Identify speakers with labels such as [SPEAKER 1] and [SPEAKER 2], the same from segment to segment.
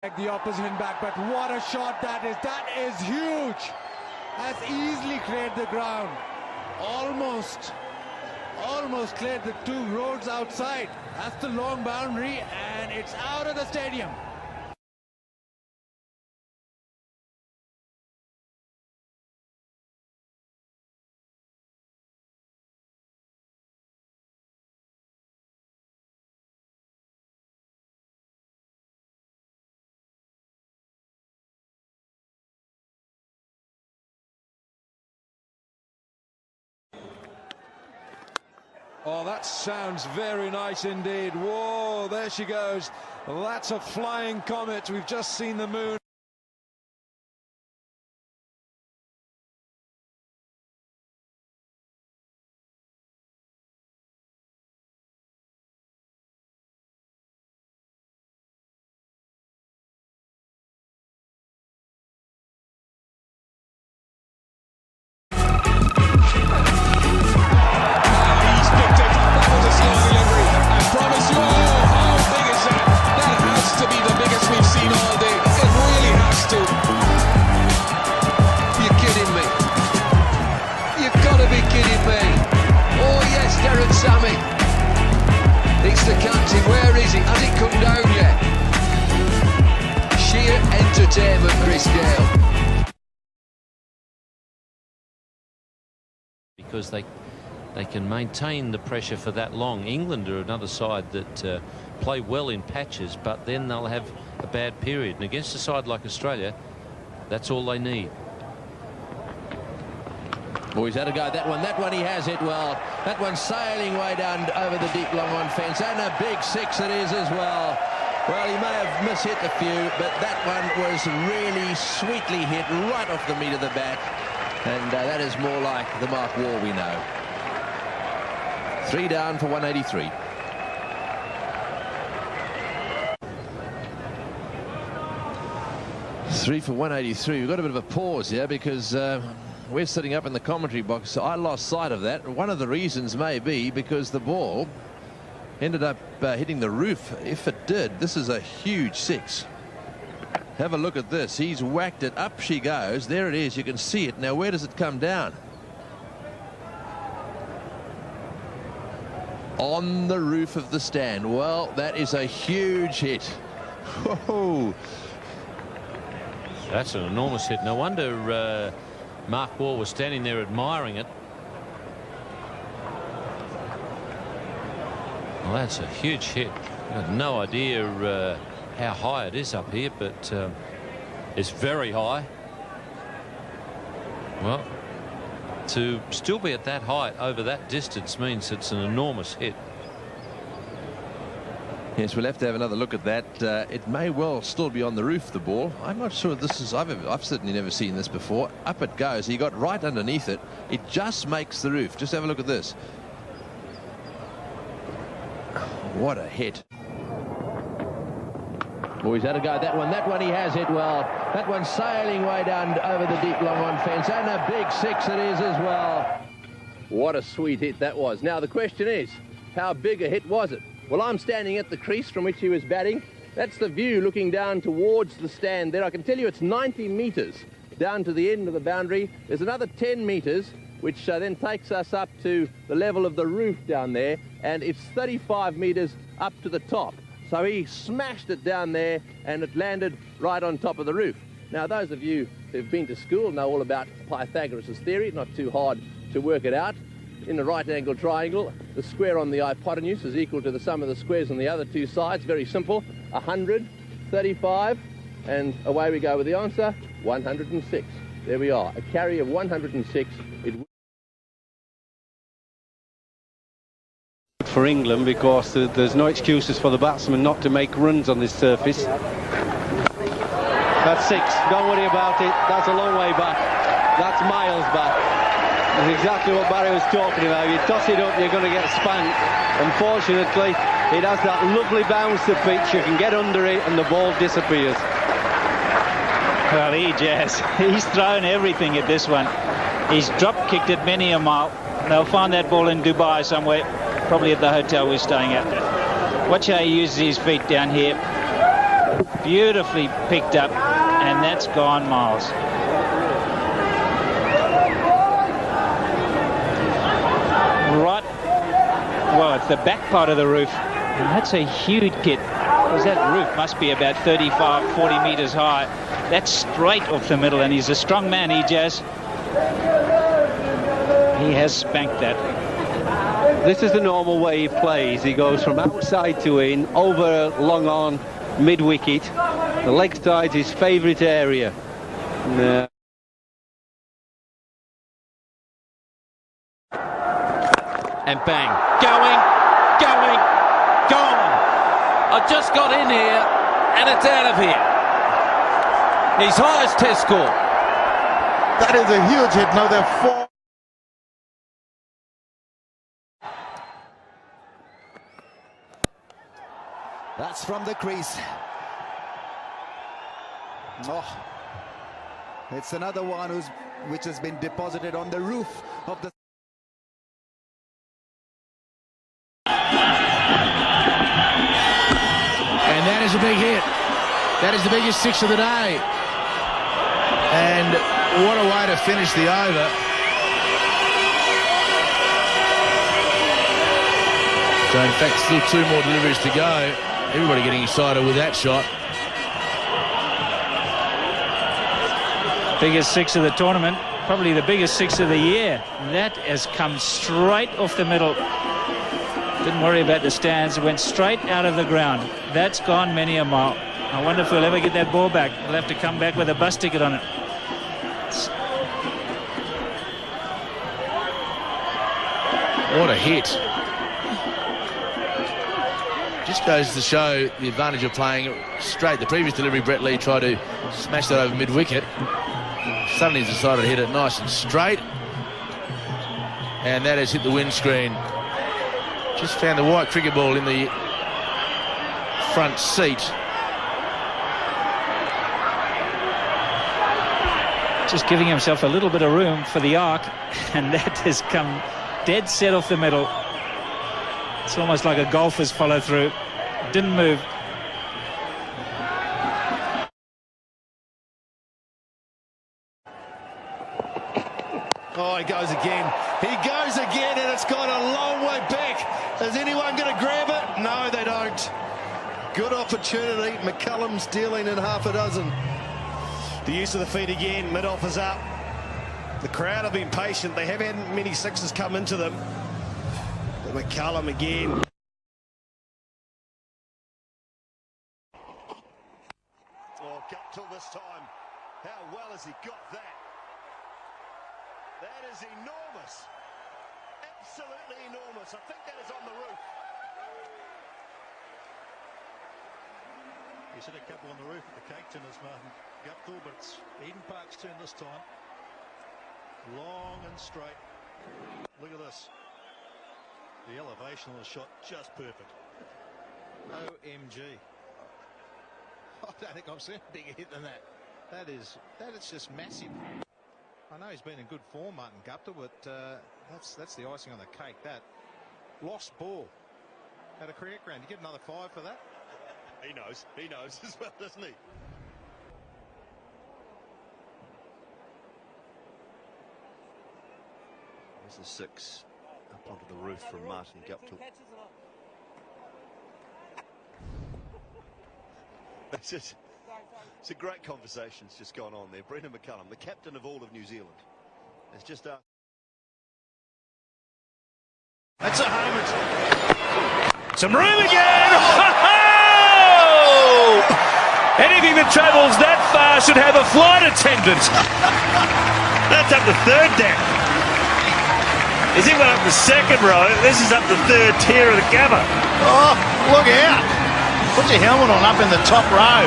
[SPEAKER 1] The opposition back, but what a shot that is. That is huge. Has easily cleared the ground. Almost cleared the two roads outside. That's the long boundary, and it's out of the stadium.
[SPEAKER 2] Oh, that sounds very nice indeed. Whoa, there she goes. That's a flying comet. We've just seen the moon. It's the captain. Where is he? Has it come down yet? Sheer entertainment, Chris Gale.
[SPEAKER 3] Because they can maintain the pressure for that long. England are another side that play well in patches, but then they'll have a bad period. And against a side like Australia, that's all they need.
[SPEAKER 4] Oh, he's had a go at that one he has it well. That one's sailing way down over the deep long on fence, and a big six it is as well. Well, he may have mishit a few, but that one was really sweetly hit right off the meat of the bat, and that is more like the Mark Waugh we know. 3 down for 183. Three for 183. We've got a bit of a pause here because we're sitting up in the commentary box. I lost sight of that. One of the reasons may be because the ball ended up hitting the roof. If it did, this is a huge six. Have a look at this. He's whacked it. Up she goes. There it is. You can see it. Now, where does it come down? On the roof of the stand. Well, that is a huge hit. Whoa.
[SPEAKER 3] That's an enormous hit. No wonder Mark Waugh was standing there admiring it. Well, that's a huge hit. I have no idea how high it is up here, but it's very high. Well, to still be at that height over that distance means it's an enormous hit.
[SPEAKER 4] Yes, we'll have to have another look at that. It may well still be on the roof, the ball. I'm not sure this is... I've certainly never seen this before. Up it goes. He got right underneath it. It just makes the roof. Just have a look at this. What a hit. Oh, he's had a go at that one he has hit well. That one's sailing way down over the deep long on fence, and a big six it is as well. What a sweet hit that was. Now the question is, how big a hit was it? Well, I'm standing at the crease from which he was batting. That's the view looking down towards the stand there. I can tell you it's 90 metres down to the end of the boundary. There's another 10 metres, which then takes us up to the level of the roof down there, and it's 35 metres up to the top. So he smashed it down there, and it landed right on top of the roof. Now, those of you who've been to school know all about Pythagoras' theory. Not too hard to work it out. In the right-angled triangle, the square on the hypotenuse is equal to the sum of the squares on the other two sides. Very simple. 100, 35, and away we go with the answer, 106. There we are. A carry of 106.
[SPEAKER 5] For England, because there's no excuses for the batsman not to make runs on this surface. That's 6. Don't worry about it. That's a long way back. That's miles back. That's exactly what Barry was talking about. You toss it up, you're going to get spanked. Unfortunately, it has that lovely bounce to pitch. You can get under it and the ball disappears.
[SPEAKER 6] Well, he's thrown everything at this one. He's drop-kicked it many a mile. They'll find that ball in Dubai somewhere, probably at the hotel we're staying at. Watch how he uses his feet down here. Beautifully picked up, and that's gone, Miles. Right, well, it's the back part of the roof, and that's a huge hit, because that roof must be about 35, 40 metres high. That's straight off the middle, and he's a strong man, Ijaz. He has spanked that.
[SPEAKER 5] This is the normal way he plays. He goes from outside to in, over long on, mid-wicket. The leg side's his favourite area.
[SPEAKER 3] And bang, going, gone. I just got in here and it's out of here. His highest test score.
[SPEAKER 1] That is a huge hit. Now they're 4. That's from the crease. Oh, it's another one which has been deposited on the roof of the.
[SPEAKER 7] And that is a big hit. That is the biggest six of the day. And what a way to finish the over. So in fact, still 2 more deliveries to go. Everybody getting excited with that shot.
[SPEAKER 6] Biggest six of the tournament, probably the biggest six of the year. That has come straight off the middle. Didn't worry about the stands, it went straight out of the ground. That's gone many a mile. I wonder if we'll ever get that ball back. We'll have to come back with a bus ticket on it.
[SPEAKER 7] What a hit. Just goes to show the advantage of playing straight. The previous delivery, Brett Lee tried to smash that over mid-wicket. Suddenly he's decided to hit it nice and straight. And that has hit the windscreen. Just found the white cricket ball in the front seat.
[SPEAKER 6] Just giving himself a little bit of room for the arc, and that has come dead set off the middle. It's almost like a golfer's follow through. Didn't move.
[SPEAKER 1] Oh, he goes again. He goes again, and it's gone a long way back. Is anyone going to grab it? No, they don't. Good opportunity. McCullum's dealing in half a dozen. The use of the feet again. Mid-off is up. The crowd have been patient. They haven't had many sixes come into them. But McCullum again. Oh, Guptill this time. How well has he got that? That is enormous. Absolutely enormous. I think that is on the roof.
[SPEAKER 8] He's hit a couple on the roof at the Cape Towners, Martin Guptill, but it's Eden Park's turn this time. Long and straight. Look at this. The elevation of the shot just perfect. OMG. I don't think I've seen a bigger hit than that. That is just massive. I know he's been in good form, Martin Guptill, but that's the icing on the cake. That lost ball at a cricket ground. You get another 5 for that?
[SPEAKER 1] He knows as well, doesn't he? There's the 6 up onto the roof from Martin Guptill. It's a great conversation that's just gone on there. Brendan McCullum, the captain of all of New Zealand, has just
[SPEAKER 8] That's a homer. Some room again. Anything that travels that far should have a flight attendant. That's up the 3rd deck. Is he went up the 2nd row? This is up the 3rd tier of the Gabba.
[SPEAKER 9] Oh, look out. Put your helmet on up in the top row.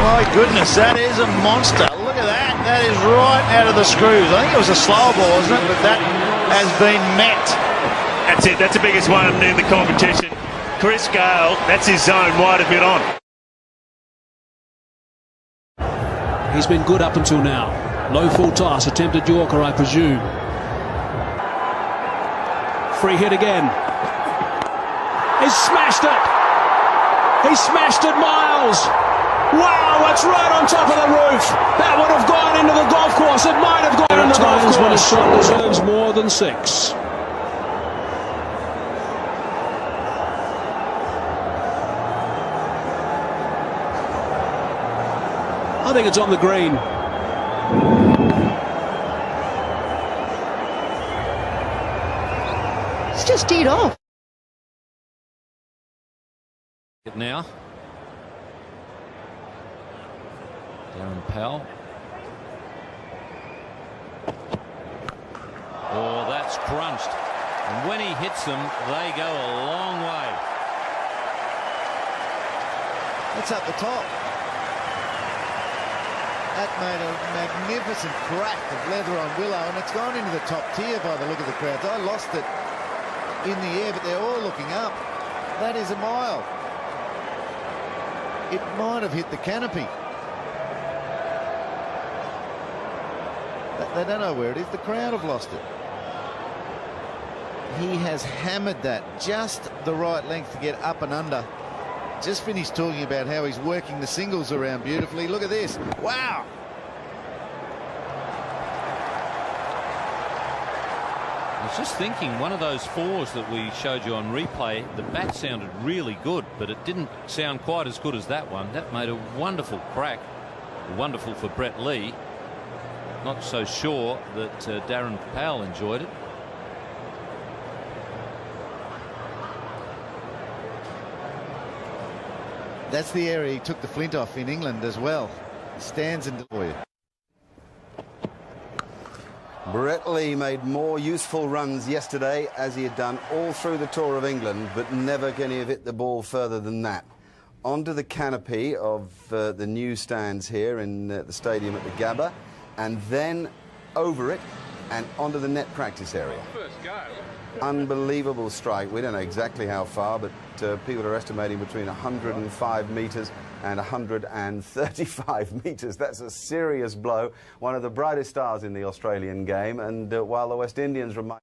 [SPEAKER 9] My goodness, that is a monster. Look at that. That is right out of the screws. I think it was a slow ball, isn't it? But that has been met.
[SPEAKER 8] That's it. That's the biggest one in the competition. Chris Gale, that's his zone, wide of mid on.
[SPEAKER 10] He's been good up until now. Low full toss, attempted Yorker, I presume. Free hit again. He's smashed it. He smashed it, Miles. Wow, it's right on top of the roof. That would have gone into the golf course. It might have gone into the golf course. When a shot deserves more than 6. I think it's on the green.
[SPEAKER 11] It's just teed off.
[SPEAKER 3] Now, Darren Powell. Oh, that's crunched. And when he hits them, they go a long way.
[SPEAKER 1] That's up the top. That made a magnificent crack of leather on Willow, and it's gone into the top tier by the look of the crowds. I lost it in the air, but they're all looking up. That is a mile. It might have hit the canopy. They don't know where it is. The crowd have lost it. He has hammered that just the right length to get up and under. Just finished talking about how he's working the singles around beautifully. Look at this. Wow.
[SPEAKER 3] I was just thinking, one of those 4s that we showed you on replay, the bat sounded really good, but it didn't sound quite as good as that one. That made a wonderful crack. Wonderful for Brett Lee. Not so sure that Darren Powell enjoyed it.
[SPEAKER 1] That's the area he took the flint off in England as well. Stands in for you.
[SPEAKER 12] Brett Lee made more useful runs yesterday, as he had done all through the Tour of England, but never can he have hit the ball further than that. Onto the canopy of the new stands here in the stadium at the Gabba, and then over it and onto the net practice area.
[SPEAKER 2] First go.
[SPEAKER 12] Unbelievable strike. We don't know exactly how far, but people are estimating between 105 metres and 135 metres. That's a serious blow. One of the brightest stars in the Australian game, and while the West Indians remind...